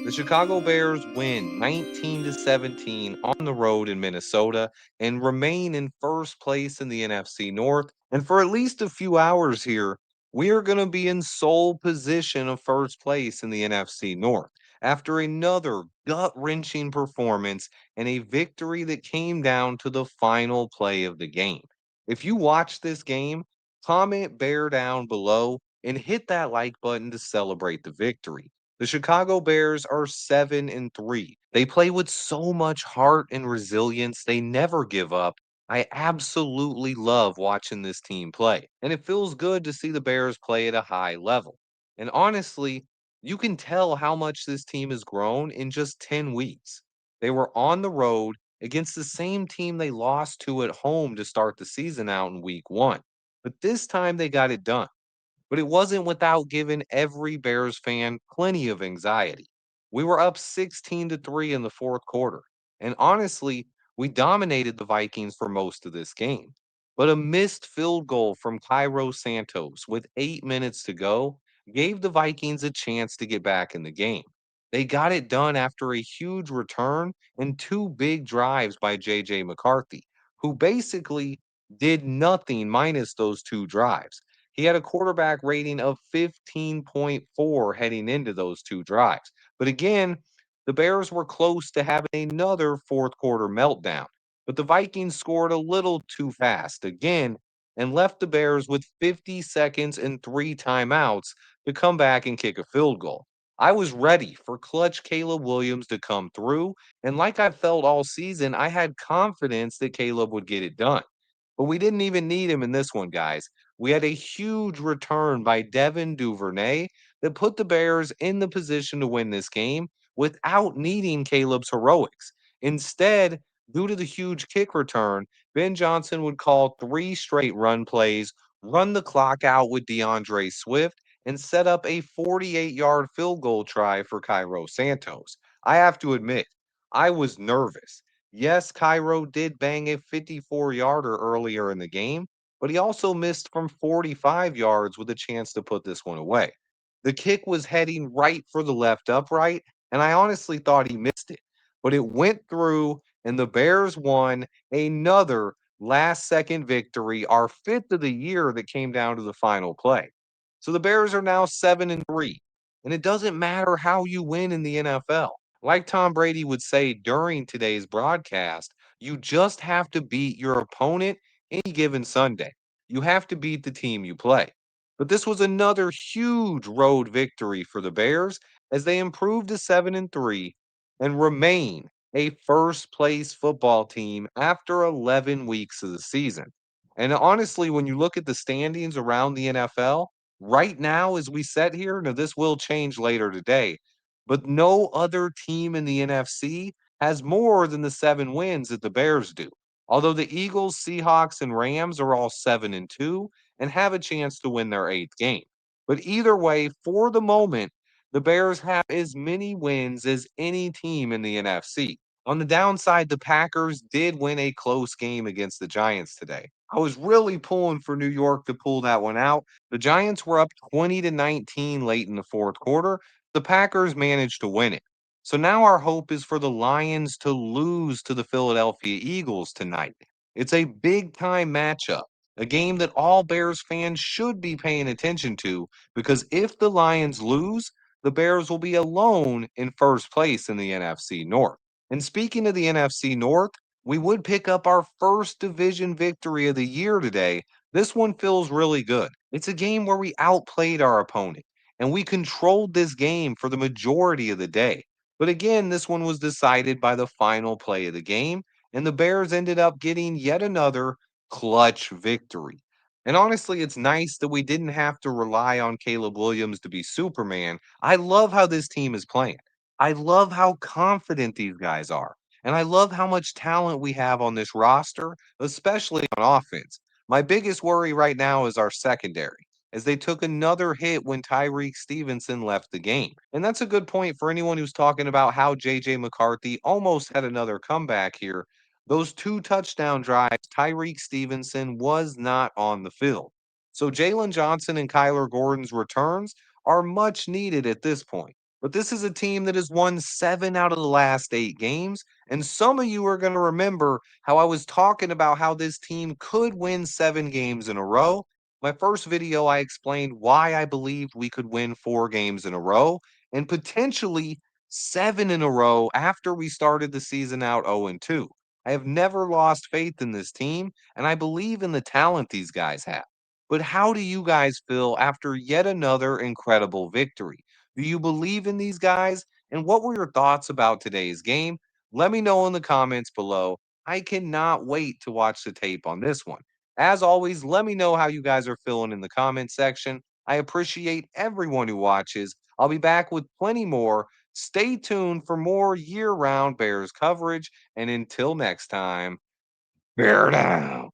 The Chicago Bears win 19-17 on the road in Minnesota and remain in first place in the NFC North. And for at least a few hours here, we are going to be in sole position of first place in the NFC North after another gut-wrenching performance and a victory that came down to the final play of the game. If you watch this game, comment bear down below and hit that like button to celebrate the victory. The Chicago Bears are 7-3. They play with so much heart and resilience. They never give up. I absolutely love watching this team play, and it feels good to see the Bears play at a high level. And honestly, you can tell how much this team has grown in just 10 weeks. They were on the road against the same team they lost to at home to start the season out in week 1. But this time they got it done, but it wasn't without giving every Bears fan plenty of anxiety. We were up 16-3 in the fourth quarter, and honestly, we dominated the Vikings for most of this game. But a missed field goal from Cairo Santos with 8 minutes to go gave the Vikings a chance to get back in the game. They got it done after a huge return and two big drives by JJ McCarthy, who basically did nothing minus those two drives. He had a quarterback rating of 15.4 heading into those two drives. But again, the Bears were close to having another fourth quarter meltdown. But the Vikings scored a little too fast again and left the Bears with 50 seconds and three timeouts to come back and kick a field goal. I was ready for clutch Caleb Williams to come through. And like I felt all season, I had confidence that Caleb would get it done. But we didn't even need him in this one, guys. We had a huge return by Devin Duvernay that put the Bears in the position to win this game without needing Caleb's heroics. Instead, due to the huge kick return, Ben Johnson would call three straight run plays, run the clock out with DeAndre Swift, and set up a 48-yard field goal try for Cairo Santos. I have to admit, I was nervous. Yes, Cairo did bang a 54-yarder earlier in the game, but he also missed from 45 yards with a chance to put this one away. The kick was heading right for the left upright, and I honestly thought he missed it. But it went through, and the Bears won another last second victory, our fifth of the year that came down to the final play. So the Bears are now 7-3, and it doesn't matter how you win in the NFL. Like Tom Brady would say during today's broadcast, you just have to beat your opponent any given Sunday. You have to beat the team you play. But this was another huge road victory for the Bears as they improved to 7-3 and remain a first place football team after 11 weeks of the season. And honestly, when you look at the standings around the NFL, right now, as we sit here, now this will change later today, but no other team in the NFC has more than the 7 wins that the Bears do. Although the Eagles, Seahawks, and Rams are all 7-2 and have a chance to win their eighth game. But either way, for the moment, the Bears have as many wins as any team in the NFC. On the downside, the Packers did win a close game against the Giants today. I was really pulling for New York to pull that one out. The Giants were up 20-19 late in the fourth quarter. The Packers managed to win it. So now our hope is for the Lions to lose to the Philadelphia Eagles tonight. It's a big time matchup, a game that all Bears fans should be paying attention to because if the Lions lose, the Bears will be alone in first place in the NFC North. And speaking of the NFC North, we would pick up our first division victory of the year today. This one feels really good. It's a game where we outplayed our opponent and we controlled this game for the majority of the day. But again, this one was decided by the final play of the game, and the Bears ended up getting yet another clutch victory. And honestly, it's nice that we didn't have to rely on Caleb Williams to be Superman. I love how this team is playing. I love how confident these guys are. And I love how much talent we have on this roster, especially on offense. My biggest worry right now is our secondary, as they took another hit when Tyreek Stevenson left the game. And that's a good point for anyone who's talking about how JJ McCarthy almost had another comeback here. Those two touchdown drives, Tyreek Stevenson was not on the field. So Jalen Johnson and Kyler Gordon's returns are much needed at this point. But this is a team that has won 7 out of the last 8 games, and some of you are going to remember how I was talking about how this team could win 7 games in a row. My first video, I explained why I believed we could win 4 games in a row and potentially 7 in a row after we started the season out 0-2. I have never lost faith in this team, and I believe in the talent these guys have. But how do you guys feel after yet another incredible victory? Do you believe in these guys? And what were your thoughts about today's game? Let me know in the comments below. I cannot wait to watch the tape on this one. As always, let me know how you guys are feeling in the comment section. I appreciate everyone who watches. I'll be back with plenty more. Stay tuned for more year round Bears coverage. And until next time, bear down.